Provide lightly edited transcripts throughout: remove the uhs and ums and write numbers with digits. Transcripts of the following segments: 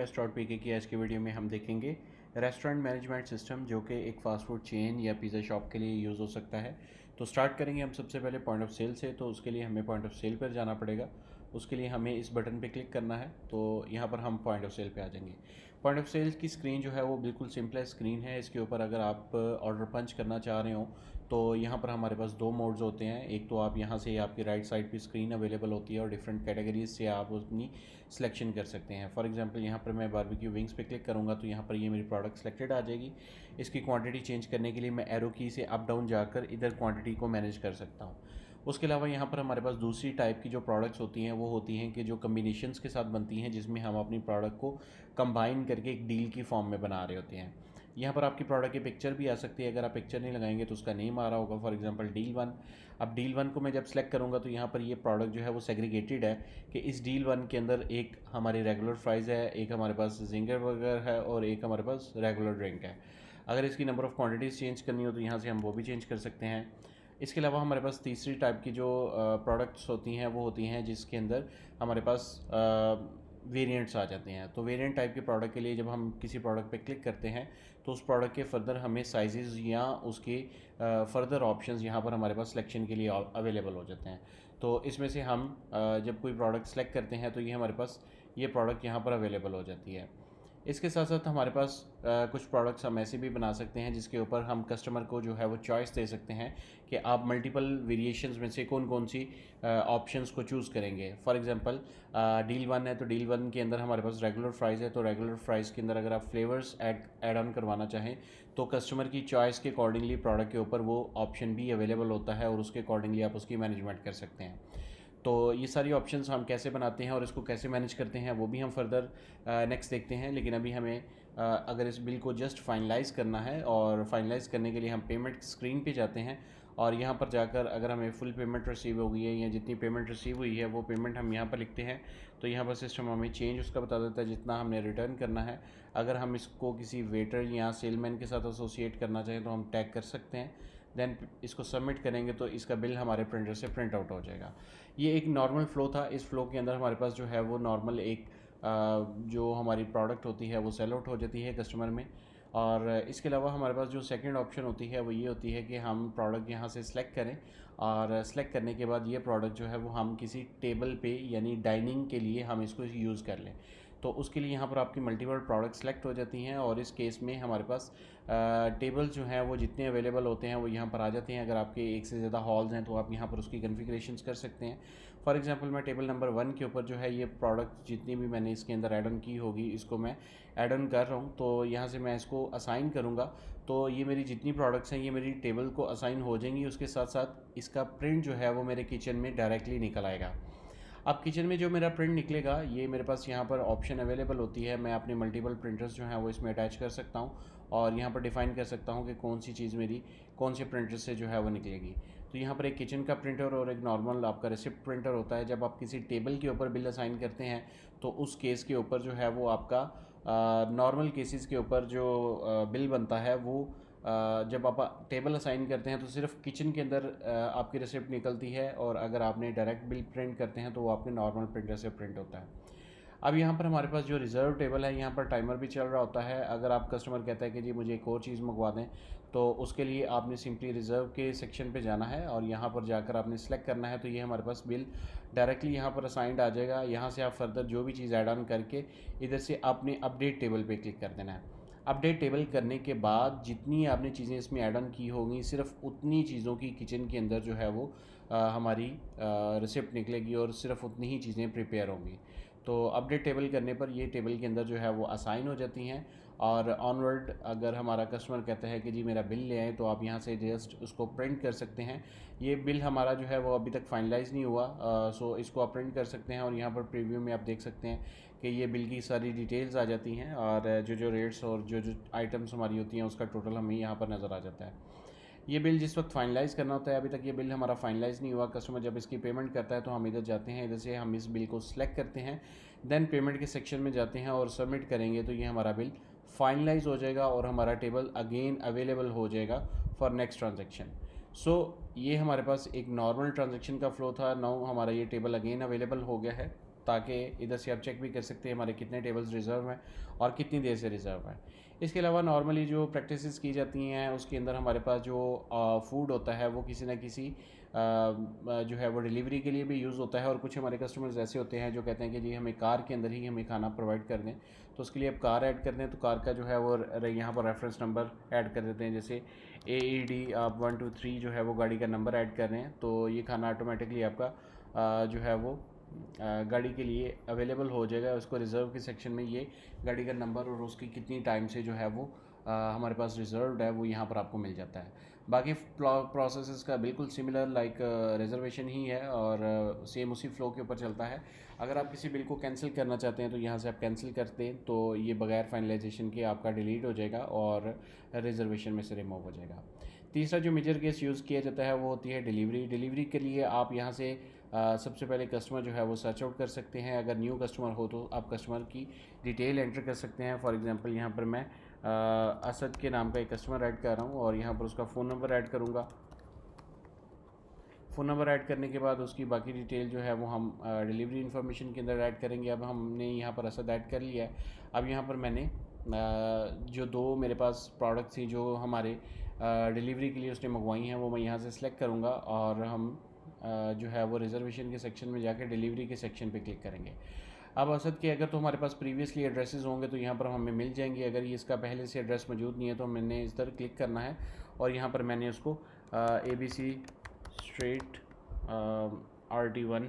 Restaurant की आज की वीडियो में हम देखेंगे रेस्टोरेंट मैनेजमेंट सिस्टम जो कि एक फ़ास्ट फूड चेन या पिज़्ज़ा शॉप के लिए यूज़ हो सकता है। तो स्टार्ट करेंगे हम सबसे पहले पॉइंट ऑफ सेल से। तो उसके लिए हमें पॉइंट ऑफ सेल पर जाना पड़ेगा। उसके लिए हमें इस बटन पे क्लिक करना है। तो यहाँ पर हम पॉइंट ऑफ सेल पे आ जाएंगे। पॉइंट ऑफ सेल की स्क्रीन जो है वो बिल्कुल सिंपल स्क्रीन है। इसके ऊपर अगर आप ऑर्डर पंच करना चाह रहे हो तो यहाँ पर हमारे पास दो मोड्स होते हैं। एक तो आप यहाँ से आपकी राइट साइड पे स्क्रीन अवेलेबल होती है और डिफरेंट कैटेगरीज से आप अपनी सिलेक्शन कर सकते हैं। फॉर एग्जांपल यहाँ पर मैं बारबेक्यू विंग्स पे क्लिक करूँगा तो यहाँ पर ये मेरी प्रोडक्ट सेलेक्टेड आ जाएगी। इसकी क्वांटिटी चेंज करने के लिए मैं एरो की से अप डाउन जाकर इधर क्वांटिटी को मैनेज कर सकता हूँ। उसके अलावा यहाँ पर हमारे पास दूसरी टाइप की जो प्रोडक्ट्स होती हैं वो होती हैं कि जो कम्बिनेशंस के साथ बनती हैं, जिसमें हम अपनी प्रोडक्ट को कंबाइन करके एक डील की फॉर्म में बना रहे होते हैं। यहाँ पर आपकी प्रोडक्ट की पिक्चर भी आ सकती है। अगर आप पिक्चर नहीं लगाएंगे तो उसका नेम आ रहा होगा, फॉर एग्जांपल डील वन। अब डील वन को मैं जब सेलेक्ट करूँगा तो यहाँ पर ये प्रोडक्ट जो है वो सेग्रीगेटेड है कि इस डील वन के अंदर एक हमारी रेगुलर फ्राइज़ है, एक हमारे पास जिंगर बर्गर है और एक हमारे पास रेगुलर ड्रिंक है। अगर इसकी नंबर ऑफ़ क्वान्टिटीज़ चेंज करनी हो तो यहाँ से हम वो भी चेंज कर सकते हैं। इसके अलावा हमारे पास तीसरी टाइप की जो प्रोडक्ट्स होती हैं वो होती हैं जिसके अंदर हमारे पास वेरिएंट्स आ जाते हैं। तो वेरिएंट टाइप के प्रोडक्ट के लिए जब हम किसी प्रोडक्ट पे क्लिक करते हैं तो उस प्रोडक्ट के फर्दर हमें साइजेज़ या उसके फर्दर ऑप्शंस यहाँ पर हमारे पास सिलेक्शन के लिए अवेलेबल हो जाते हैं। तो इसमें से हम जब कोई प्रोडक्ट सेलेक्ट करते हैं तो ये हमारे पास ये प्रोडक्ट यहाँ पर अवेलेबल हो जाती है। इसके साथ साथ हमारे पास कुछ प्रोडक्ट्स हम ऐसे भी बना सकते हैं जिसके ऊपर हम कस्टमर को जो है वो चॉइस दे सकते हैं कि आप मल्टीपल वेरिएशंस में से कौन कौन सी ऑप्शंस को चूज़ करेंगे। फॉर एग्जांपल डील वन है तो डील वन के अंदर हमारे पास रेगुलर फ्राइज़ है, तो रेगुलर फ्राइज़ के अंदर अगर आप फ्लेवर्स ऐड ऑन करवाना चाहें तो कस्टमर की चॉइस के अकॉर्डिंगली प्रोडक्ट के ऊपर वो ऑप्शन भी अवेलेबल होता है और उसके अकॉर्डिंगली आप उसकी मैनेजमेंट कर सकते हैं। तो ये सारी ऑप्शंस हम कैसे बनाते हैं और इसको कैसे मैनेज करते हैं वो भी हम फर्दर नेक्स्ट देखते हैं। लेकिन अभी हमें अगर इस बिल को जस्ट फाइनलाइज़ करना है और फाइनलाइज़ करने के लिए हम पेमेंट स्क्रीन पे जाते हैं और यहाँ पर जाकर अगर हमें फुल पेमेंट रिसीव हो गई है या जितनी पेमेंट रिसीव हुई है वो पेमेंट हम यहाँ पर लिखते हैं। तो यहाँ पर सिस्टम हमें चेंज उसका बता देता है जितना हमने रिटर्न करना है। अगर हम इसको किसी वेटर या सेलमैन के साथ एसोसिएट करना चाहें तो हम टैग कर सकते हैं। देन इसको सबमिट करेंगे तो इसका बिल हमारे प्रिंटर से प्रिंट आउट हो जाएगा। ये एक नॉर्मल फ़्लो था। इस फ़्लो के अंदर हमारे पास जो है वो नॉर्मल एक जो हमारी प्रोडक्ट होती है वो सेल आउट हो जाती है कस्टमर में। और इसके अलावा हमारे पास जो सेकंड ऑप्शन होती है वो ये होती है कि हम प्रोडक्ट यहाँ से सिलेक्ट करें और सिलेक्ट करने के बाद ये प्रोडक्ट जो है वो हम किसी टेबल पे यानी डाइनिंग के लिए हम इसको यूज़ कर लें। तो उसके लिए यहाँ पर आपकी मल्टीपल प्रोडक्ट सेलेक्ट हो जाती हैं और इस केस में हमारे पास टेबल्स जो हैं वो जितने अवेलेबल होते हैं वो यहाँ पर आ जाते हैं। अगर आपके एक से ज़्यादा हॉल्स हैं तो आप यहाँ पर उसकी कन्फिग्रेशंस कर सकते हैं। फॉर एग्जांपल मैं टेबल नंबर 1 के ऊपर जो है ये प्रोडक्ट जितनी भी मैंने इसके अंदर ऐड ऑन की होगी इसको मैं ऐड ऑन कर रहा हूँ। तो यहाँ से मैं इसको असाइन करूँगा तो ये मेरी जितनी प्रोडक्ट्स हैं ये मेरी टेबल को असाइन हो जाएंगी। उसके साथ साथ इसका प्रिंट जो है वो मेरे किचन में डायरेक्टली निकल आएगा। अब किचन में जो मेरा प्रिंट निकलेगा ये मेरे पास यहाँ पर ऑप्शन अवेलेबल होती है। मैं अपने मल्टीपल प्रिंटर्स जो हैं वो इसमें अटैच कर सकता हूँ और यहाँ पर डिफ़ाइन कर सकता हूँ कि कौन सी चीज़ मेरी कौन से प्रिंटर से जो है वो निकलेगी। तो यहाँ पर एक किचन का प्रिंटर और एक नॉर्मल आपका रिसिप्ट प्रिंटर होता है। जब आप किसी टेबल के ऊपर बिल असाइन करते हैं तो उस केस के ऊपर जो है वो आपका नॉर्मल केसेस के ऊपर जो बिल बनता है वो जब आप टेबल असाइन करते हैं तो सिर्फ किचन के अंदर आपकी रिसिप्ट निकलती है और अगर आपने डायरेक्ट बिल प्रिंट करते हैं तो वो आपके नॉर्मल प्रिंटर से प्रिंट होता है। अब यहाँ पर हमारे पास जो रिज़र्व टेबल है यहाँ पर टाइमर भी चल रहा होता है। अगर आप कस्टमर कहता है कि जी मुझे एक और चीज़ मंगवा दें तो उसके लिए आपने सिंपली रिज़र्व के सेक्शन पे जाना है और यहाँ पर जाकर आपने सेलेक्ट करना है। तो ये हमारे पास बिल डायरेक्टली यहाँ पर असाइंड आ जाएगा। यहाँ से आप फर्दर जो भी चीज़ ऐड ऑन करके इधर से आपने अपडेट टेबल पे क्लिक कर देना है। अपडेट टेबल करने के बाद जितनी आपने चीज़ें इसमें ऐड ऑन की होंगी सिर्फ उतनी चीज़ों की किचन के अंदर जो है वो हमारी रिसिप्ट निकलेगी और सिर्फ उतनी ही चीज़ें प्रिपेयर होंगी। तो अपडेट टेबल करने पर ये टेबल के अंदर जो है वो असाइन हो जाती हैं और ऑनवर्ड अगर हमारा कस्टमर कहता है कि जी मेरा बिल ले आए तो आप यहाँ से जस्ट उसको प्रिंट कर सकते हैं। ये बिल हमारा जो है वो अभी तक फाइनलाइज़ नहीं हुआ, सो इसको आप प्रिंट कर सकते हैं और यहाँ पर प्रीव्यू में आप देख सकते हैं कि ये बिल की सारी डिटेल्स आ जाती हैं और जो जो रेट्स और जो जो आइटम्स हमारी होती हैं उसका टोटल हमें यहाँ पर नज़र आ जाता है। ये बिल जिस वक्त फाइनलाइज़ करना होता है, अभी तक ये बिल हमारा फाइनलाइज़ नहीं हुआ। कस्टमर जब इसकी पेमेंट करता है तो हम इधर जाते हैं, इधर से हम इस बिल को सिलेक्ट करते हैं, देन पेमेंट के सेक्शन में जाते हैं और सबमिट करेंगे तो ये हमारा बिल फाइनलाइज़ हो जाएगा और हमारा टेबल अगेन अवेलेबल हो जाएगा फॉर नेक्स्ट ट्रांजेक्शन। सो ये हमारे पास एक नॉर्मल ट्रांजेक्शन का फ़्लो था। नाउ हमारा ये टेबल अगेन अवेलेबल हो गया है। ताकि इधर से आप चेक भी कर सकते हैं हमारे कितने टेबल्स रिज़र्व हैं और कितनी देर से रिज़र्व हैं। इसके अलावा नॉर्मली जो प्रैक्टिसेस की जाती हैं उसके अंदर हमारे पास जो फूड होता है वो किसी न किसी जो है वो डिलीवरी के लिए भी यूज़ होता है, और कुछ हमारे कस्टमर्स ऐसे होते हैं जो कहते हैं कि जी हमें कार के अंदर ही हमें खाना प्रोवाइड कर दें, तो उसके लिए आप कार ऐड कर दें तो कार का जो है वो यहाँ पर रेफरेंस नंबर ऐड कर देते हैं। जैसे AED आप 123 जो है वो गाड़ी का नंबर ऐड कर रहे हैं तो ये खाना ऑटोमेटिकली आपका जो है वो गाड़ी के लिए अवेलेबल हो जाएगा। उसको रिज़र्व के सेक्शन में ये गाड़ी का नंबर और उसकी कितनी टाइम से जो है वो हमारे पास रिज़र्व्ड है वो यहाँ पर आपको मिल जाता है। बाकी प्रोसेस का बिल्कुल सिमिलर लाइक रिजर्वेशन ही है और सेम उसी फ्लो के ऊपर चलता है। अगर आप किसी बिल को कैंसिल करना चाहते हैं तो यहाँ से आप कैंसिल कर दें तो ये बगैर फाइनलाइजेशन के आपका डिलीट हो जाएगा और रिजर्वेशन में से रिमूव हो जाएगा। तीसरा जो मेजर केस यूज़ किया जाता है वो होती है डिलीवरी के लिए आप यहाँ से सबसे पहले कस्टमर जो है वो सर्च आउट कर सकते हैं। अगर न्यू कस्टमर हो तो आप कस्टमर की डिटेल एंटर कर सकते हैं। फॉर एग्जांपल यहाँ पर मैं असद के नाम का एक कस्टमर ऐड कर रहा हूँ और यहाँ पर उसका फ़ोन नंबर ऐड करूँगा। फ़ोन नंबर ऐड करने के बाद उसकी बाकी डिटेल जो है वो हम डिलीवरी इन्फॉर्मेशन के अंदर ऐड करेंगे। अब हमने यहाँ पर असद ऐड कर लिया है। अब यहाँ पर मैंने जो दो मेरे पास प्रोडक्ट थी जो हमारे डिलीवरी के लिए उसने मंगवाई हैं वो मैं यहाँ से सिलेक्ट करूँगा और हम जो है वो रिज़र्वेशन के सेक्शन में जाकर डिलीवरी के सेक्शन पे क्लिक करेंगे। अब असद के अगर तो हमारे पास प्रीवियसली एड्रेसेस होंगे तो यहाँ पर हमें मिल जाएंगे। अगर ये इसका पहले से एड्रेस मौजूद नहीं है तो मैंने इस तरह क्लिक करना है और यहाँ पर मैंने उसको ABC स्ट्रीट RT1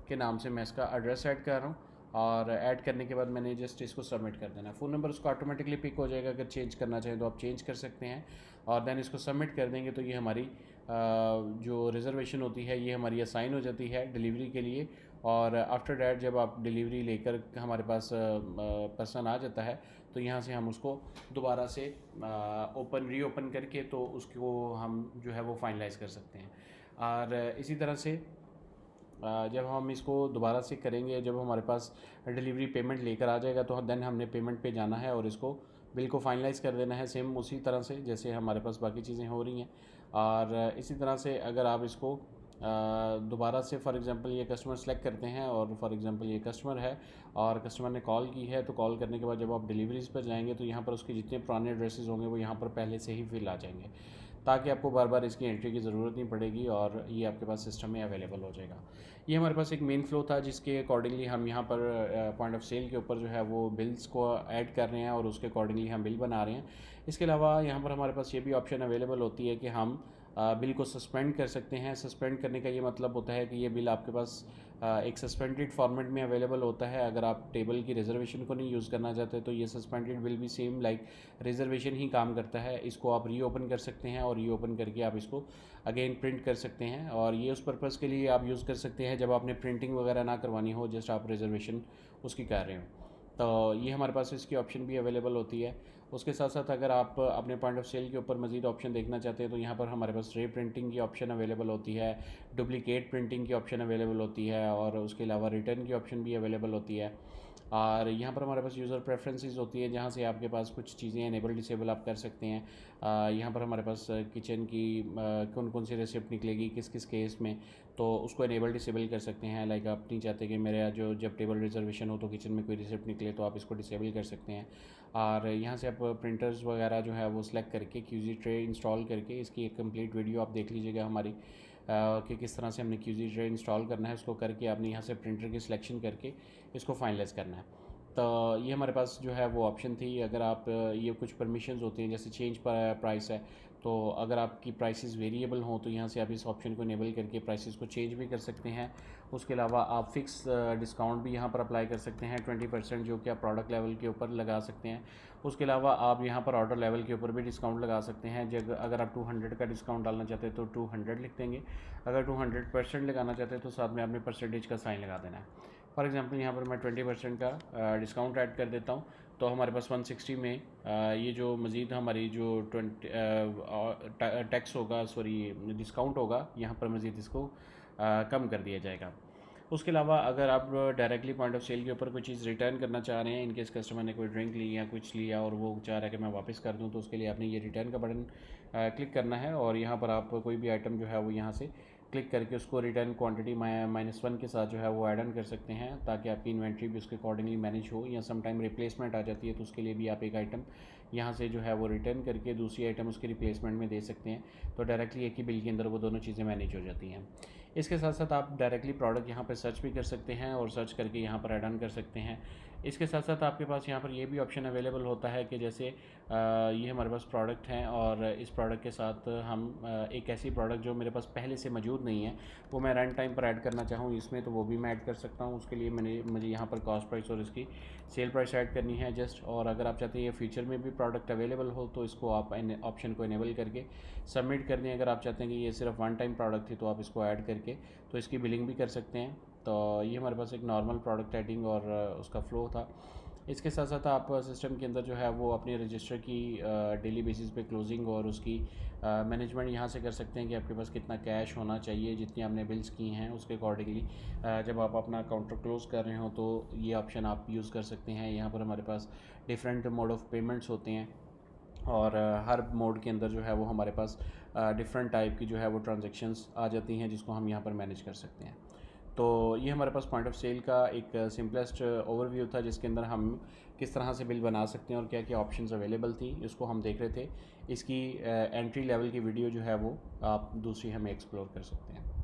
के नाम से मैं इसका एड्रेस ऐड कर रहा हूँ और ऐड करने के बाद मैंने जस्ट इसको सबमिट कर देना है। फ़ोन नंबर उसको ऑटोमेटिकली पिक हो जाएगा। अगर चेंज करना चाहें तो आप चेंज कर सकते हैं और देन इसको सबमिट कर देंगे तो ये हमारी जो रिज़र्वेशन होती है ये हमारी असाइन हो जाती है डिलीवरी के लिए। और आफ्टर डैट जब आप डिलीवरी लेकर हमारे पास पर्सन आ जाता है तो यहाँ से हम उसको दोबारा से रीओपन करके तो उसको हम जो है वो फाइनलाइज़ कर सकते हैं। और इसी तरह से जब हम इसको दोबारा से करेंगे, जब हमारे पास डिलीवरी पेमेंट लेकर आ जाएगा तो देन हमने पेमेंट पे जाना है और इसको बिल को फाइनलाइज़ कर देना है सेम उसी तरह से जैसे हमारे पास बाकी चीज़ें हो रही हैं। और इसी तरह से अगर आप इसको दोबारा से फॉर एग्ज़ाम्पल ये कस्टमर सेलेक्ट करते हैं और फॉर एग्ज़ाम्पल ये कस्टमर है और कस्टमर ने कॉल की है तो कॉल करने के बाद जब आप डिलीवरीज़ पर जाएंगे तो यहाँ पर उसके जितने पुराने एड्रेसेस होंगे वो यहाँ पर पहले से ही फिल आ जाएंगे ताकि आपको बार बार इसकी एंट्री की ज़रूरत नहीं पड़ेगी और ये आपके पास सिस्टम में अवेलेबल हो जाएगा। ये हमारे पास एक मेन फ्लो था जिसके अकॉर्डिंगली हम यहाँ पर पॉइंट ऑफ सेल के ऊपर जो है वो बिल्स को ऐड कर रहे हैं और उसके अकॉर्डिंगली हम बिल बना रहे हैं। इसके अलावा यहाँ पर हमारे पास ये भी ऑप्शन अवेलेबल होती है कि हम बिल को सस्पेंड कर सकते हैं। सस्पेंड करने का ये मतलब होता है कि ये बिल आपके पास एक सस्पेंडेड फॉर्मेट में अवेलेबल होता है। अगर आप टेबल की रिजर्वेशन को नहीं यूज़ करना चाहते तो ये सस्पेंडेड बिल भी सेम लाइक रिजर्वेशन ही काम करता है। इसको आप रीओपन कर सकते हैं और रीओपन करके आप इसको अगेन प्रिंट कर सकते हैं और ये उस पर्पज़ के लिए आप यूज़ कर सकते हैं जब आपने प्रिंटिंग वगैरह ना करवानी हो, जस्ट आप रिजर्वेशन उसकी कर रहे हो। तो ये हमारे पास इसकी ऑप्शन भी अवेलेबल होती है। उसके साथ साथ अगर आप अपने पॉइंट ऑफ सेल के ऊपर मज़ीद ऑप्शन देखना चाहते हैं तो यहाँ पर हमारे पास रे प्रिंटिंग की ऑप्शन अवेलेबल होती है, डुप्लीकेट प्रिंटिंग की ऑप्शन अवेलेबल होती है और उसके अलावा रिटर्न की ऑप्शन भी अवेलेबल होती है। और यहाँ पर हमारे पास यूज़र प्रेफरेंसेस होती है जहाँ से आपके पास कुछ चीज़ें इनेबल डिसेबल आप कर सकते हैं। यहाँ पर हमारे पास किचन की कौन कौन सी रेसिपी निकलेगी किस किस केस में, तो उसको इनेबल डिसेबल कर सकते हैं। लाइक आप नहीं चाहते कि मेरा जो जब टेबल रिजर्वेशन हो तो किचन में कोई रेसिपी निकले तो आप इसको डिसेबल कर सकते हैं। और यहाँ से आप प्रिंटर्स वगैरह जो है वो सिलेक्ट करके QZ ट्रे इंस्टॉल करके इसकी एक कंप्लीट वीडियो आप देख लीजिएगा हमारी कि किस तरह से हमने QZ ट्रे इंस्टॉल करना है। उसको करके आपने यहाँ से प्रिंटर की सिलेक्शन करके इसको फाइनलाइज़ करना है। तो ये हमारे पास जो है वो ऑप्शन थी। अगर आप ये कुछ परमिशंस होती हैं जैसे चेंज प्राइस है तो अगर आपकी प्राइसेस वेरिएबल हों तो यहाँ से आप इस ऑप्शन को इनेबल करके प्राइसेस को चेंज भी कर सकते हैं। उसके अलावा आप फिक्स डिस्काउंट भी यहाँ पर अप्लाई कर सकते हैं 20% जो कि आप प्रोडक्ट लेवल के ऊपर लगा सकते हैं। उसके अलावा आप यहाँ पर ऑर्डर लेवल के ऊपर भी डिस्काउंट लगा सकते हैं। जब अगर आप 200 का डिस्काउंट डालना चाहते हैं तो 200 लिख देंगे। अगर 200% लगाना चाहते हैं तो साथ में आपने परसेंटेज का साइन लगा देना है। फॉर एग्जांपल यहाँ पर मैं 20% का डिस्काउंट ऐड कर देता हूँ तो हमारे पास 160 में ये जो मज़ीद हमारी जो 20 टैक्स होगा सॉरी डिस्काउंट होगा यहाँ पर मज़ीद इसको कम कर दिया जाएगा। उसके अलावा अगर आप डायरेक्टली पॉइंट ऑफ सेल के ऊपर कोई चीज़ रिटर्न करना चाह रहे हैं, इनकेस कस्टमर ने कोई ड्रिंक ली या कुछ लिया और वो चाह रहा है कि मैं वापस कर दूं, तो उसके लिए आपने ये रिटर्न का बटन क्लिक करना है और यहाँ पर आप कोई भी आइटम जो है वो यहाँ से क्लिक करके उसको रिटर्न क्वांटिटी -1 के साथ जो है वो ऐड ऑन कर सकते हैं, ताकि आपकी इन्वेंट्री भी उसके अकॉर्डिंगली मैनेज हो। या सम टाइम रिप्लेसमेंट आ जाती है तो उसके लिए भी आप एक आइटम यहाँ से जो है वो रिटर्न करके दूसरी आइटम उसकी रिप्लेसमेंट में दे सकते हैं। तो डायरेक्टली एक ही बिल के अंदर वो दोनों चीज़ें मैनेज हो जाती हैं। इसके साथ साथ आप डायरेक्टली प्रोडक्ट यहाँ पर सर्च भी कर सकते हैं और सर्च करके यहाँ पर ऐड ऑन कर सकते हैं। इसके साथ साथ आपके पास यहाँ पर ये भी ऑप्शन अवेलेबल होता है कि जैसे ये हमारे पास प्रोडक्ट हैं और इस प्रोडक्ट के साथ हम एक ऐसी प्रोडक्ट जो मेरे पास पहले से मौजूद नहीं है वो मैं रन टाइम पर ऐड करना चाहूँ इसमें, तो वो भी मैं ऐड कर सकता हूँ। उसके लिए मुझे यहाँ पर कॉस्ट प्राइस और इसकी सेल प्राइस ऐड करनी है जस्ट। और अगर आप चाहते हैं ये फ्यूचर में भी प्रोडक्ट अवेलेबल हो तो इसको आप ऑप्शन को इनेबल करके सबमिट कर दें। अगर आप चाहते हैं कि ये सिर्फ वन टाइम प्रोडक्ट थी तो आप इसको ऐड करके तो इसकी बिलिंग भी कर सकते हैं। तो ये हमारे पास एक नॉर्मल प्रोडक्ट एडिंग और उसका फ़्लो था। इसके साथ साथ आप सिस्टम के अंदर जो है वो अपने रजिस्टर की डेली बेसिस पे क्लोजिंग और उसकी मैनेजमेंट यहाँ से कर सकते हैं कि आपके पास कितना कैश होना चाहिए, जितनी आपने बिल्स की हैं उसके अकॉर्डिंगली जब आप अपना काउंटर क्लोज़ कर रहे हो तो ये ऑप्शन आप यूज़ कर सकते हैं। यहाँ पर हमारे पास डिफरेंट मोड ऑफ़ पेमेंट्स होते हैं और हर मोड के अंदर जो है वो हमारे पास डिफरेंट टाइप की जो है वो ट्रांजेक्शन्स आ जाती हैं जिसको हम यहाँ पर मैनेज कर सकते हैं। तो ये हमारे पास पॉइंट ऑफ सेल का एक सिंपलेस्ट ओवरव्यू था जिसके अंदर हम किस तरह से बिल बना सकते हैं और क्या क्या ऑप्शंस अवेलेबल थी इसको हम देख रहे थे। इसकी एंट्री लेवल की वीडियो जो है वो आप दूसरी हमें एक्सप्लोर कर सकते हैं।